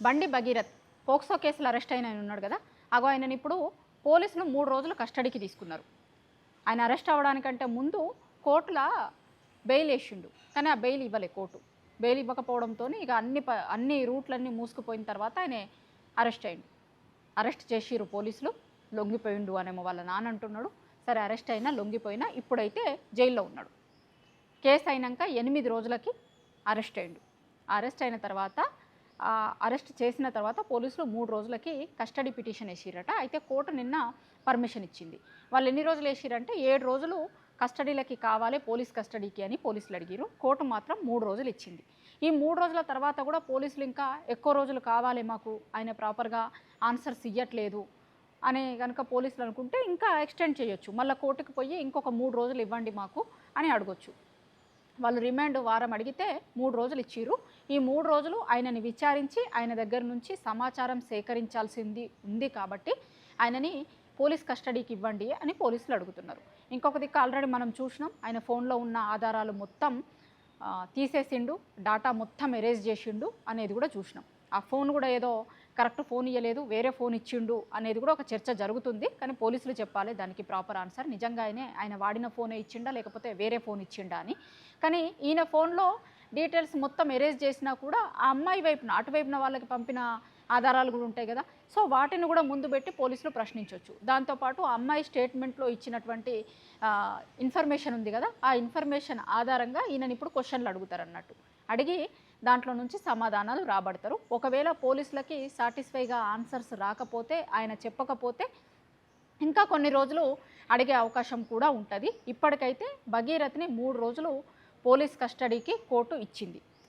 బండి భగీరథ్ పోక్సో కేసులో అరెస్ట్ అయిన ఆయన ఉన్నాడు కదా. ఆయనని ఇప్పుడు పోలీసులు 3 రోజులు కస్టడీకి తీసుకున్నారు. ఆయన అరెస్ట్ అవ్వడానికంటే ముందు కోర్టుల బెయిల్ వేసిండు, కానీ ఆ బెయిల్ ఇవ్వలే కోర్టు. బెయిల్ ఇవ్వకపోవడంతో ఇక అన్ని రూట్లన్నీ మూసుకుపోయిన తర్వాత ఆయన అరెస్ట్ అయ్యిండు. అరెస్ట్ చేసిరు పోలీసులు. లొంగిపోయిండు అనేమో వాళ్ళ నాన్న అంటున్నాడు. సరే, అరెస్ట్ అయినా లొంగిపోయినా ఇప్పుడైతే జైల్లో ఉన్నాడు. కేసు అయినాక 8 రోజులకి అరెస్ట్ అయ్యిండు. అరెస్ట్ అయిన తర్వాత అరెస్ట్ చేసిన తర్వాత పోలీసులు 3 రోజులకి కస్టడీ పిటిషన్ వేసిరట. అయితే కోర్టు నిన్న పర్మిషన్ ఇచ్చింది. వాళ్ళు ఎన్ని రోజులు వేసిరంటే 7 రోజులు కస్టడీలకి కావాలి, పోలీస్ కస్టడీకి అని పోలీసులు అడిగిరు. కోర్టు మాత్రం 3 రోజులు ఇచ్చింది. ఈ 3 రోజుల తర్వాత కూడా పోలీసులు ఇంకా ఎక్కువ రోజులు కావాలి మాకు, ఆయన ప్రాపర్గా ఆన్సర్స్ ఇవ్వట్లేదు అని కనుక పోలీసులు అనుకుంటే ఇంకా ఎక్స్టెండ్ చేయొచ్చు. మళ్ళీ కోర్టుకు పోయి ఇంకొక 3 రోజులు ఇవ్వండి మాకు అని అడగొచ్చు. వాళ్ళు రిమాండ్ వారం అడిగితే 3 రోజులు ఇచ్చిర్రు. ఈ 3 రోజులు ఆయనని విచారించి ఆయన దగ్గర నుంచి సమాచారం సేకరించాల్సింది ఉంది కాబట్టి ఆయనని పోలీస్ కస్టడీకి ఇవ్వండి అని పోలీసులు అడుగుతున్నారు. ఇంకొక దిక్కు ఆల్రెడీ మనం చూసినాం, ఆయన ఫోన్లో ఉన్న ఆధారాలు మొత్తం తీసేసిండు, డాటా మొత్తం ఎరేజ్ చేసిండు అనేది కూడా చూసినాం. ఆ ఫోన్ కూడా ఏదో కరెక్ట్ ఫోన్ ఇవ్వలేదు, వేరే ఫోన్ ఇచ్చిండు అనేది కూడా ఒక చర్చ జరుగుతుంది. కానీ పోలీసులు చెప్పాలి దానికి ప్రాపర్ ఆన్సర్. నిజంగా ఆయన వాడిన ఫోనే ఇచ్చిండా లేకపోతే వేరే ఫోన్ ఇచ్చిండా అని. కానీ ఈయన ఫోన్లో డీటెయిల్స్ మొత్తం ఎరేజ్ చేసినా కూడా ఆ అమ్మాయి వైపున అటువైపున వాళ్ళకి పంపిన ఆధారాలు కూడా ఉంటాయి కదా. సో వాటిని కూడా ముందు పెట్టి పోలీసులు ప్రశ్నించవచ్చు. దాంతోపాటు ఆ అమ్మాయి స్టేట్మెంట్లో ఇచ్చినటువంటి ఇన్ఫర్మేషన్ ఉంది కదా, ఆ ఇన్ఫర్మేషన్ ఆధారంగా ఈయనని ఇప్పుడు క్వశ్చన్లు అడుగుతారు అన్నట్టు. అడిగి దాంట్లో నుంచి సమాధానాలు రాబడతారు. ఒకవేళ పోలీసులకి సాటిస్ఫైగా ఆన్సర్స్ రాకపోతే, ఆయన చెప్పకపోతే ఇంకా కొన్ని రోజులు అడిగే అవకాశం కూడా ఉంటుంది. ఇప్పటికైతే భగీరథ్ని 3 రోజులు పోలీస్ కస్టడీకి కోర్టు ఇచ్చింది.